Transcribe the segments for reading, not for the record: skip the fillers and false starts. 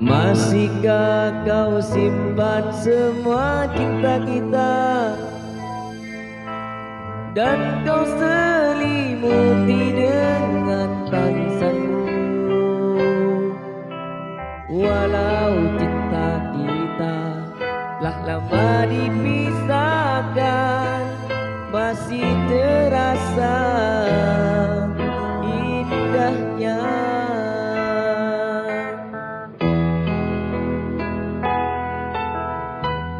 Masihkah kau simpan semua cinta kita, dan kau selimuti dengan tangisanmu? Walau cinta kita telah lama dipisahkan, masih terasa indahnya.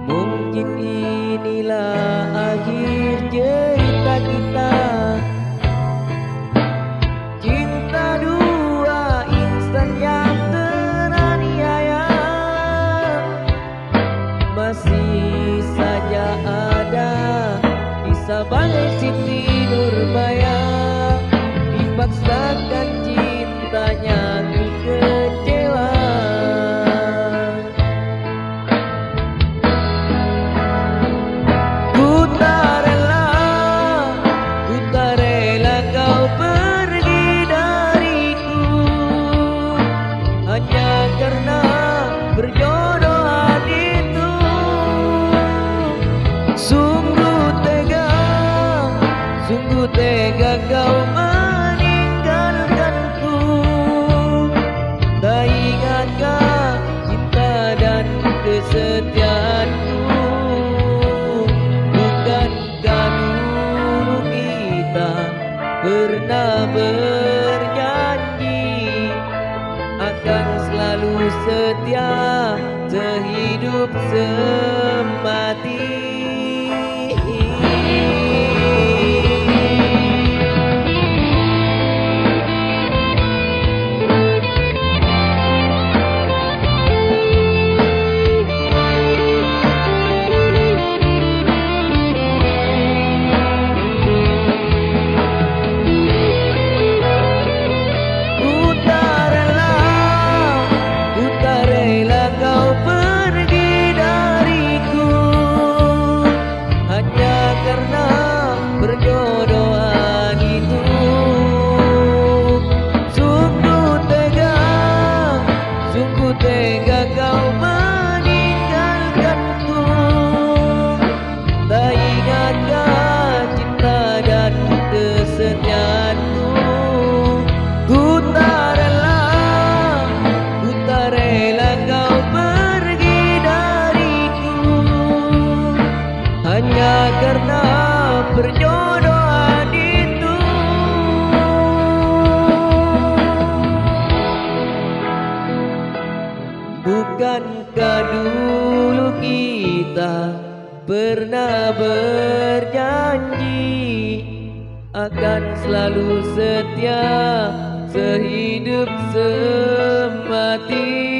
Mungkin inilah akhir cerita kita, cinta dua insan yang teraniaya. Masih saja ada kisah bagai Siti Nurbaya, dipaksakan cintanya ku kecewa. Ku tak rela kau pergi dariku, hanya karena berjodohan itu. Sungguh tega kau meninggalkanku. Tak ingatkah cinta dan kesetiaanku? Bukankah dulu kita pernah berjanji akan selalu setia sehidup semati? Tega kau meninggalkanku. Tak ingatkah cinta dan kesetiaanku? Ku tak rela kau pergi dariku, hanya karena perjodohan itu. Bukankah dulu kita pernah berjanji akan selalu setia sehidup semati?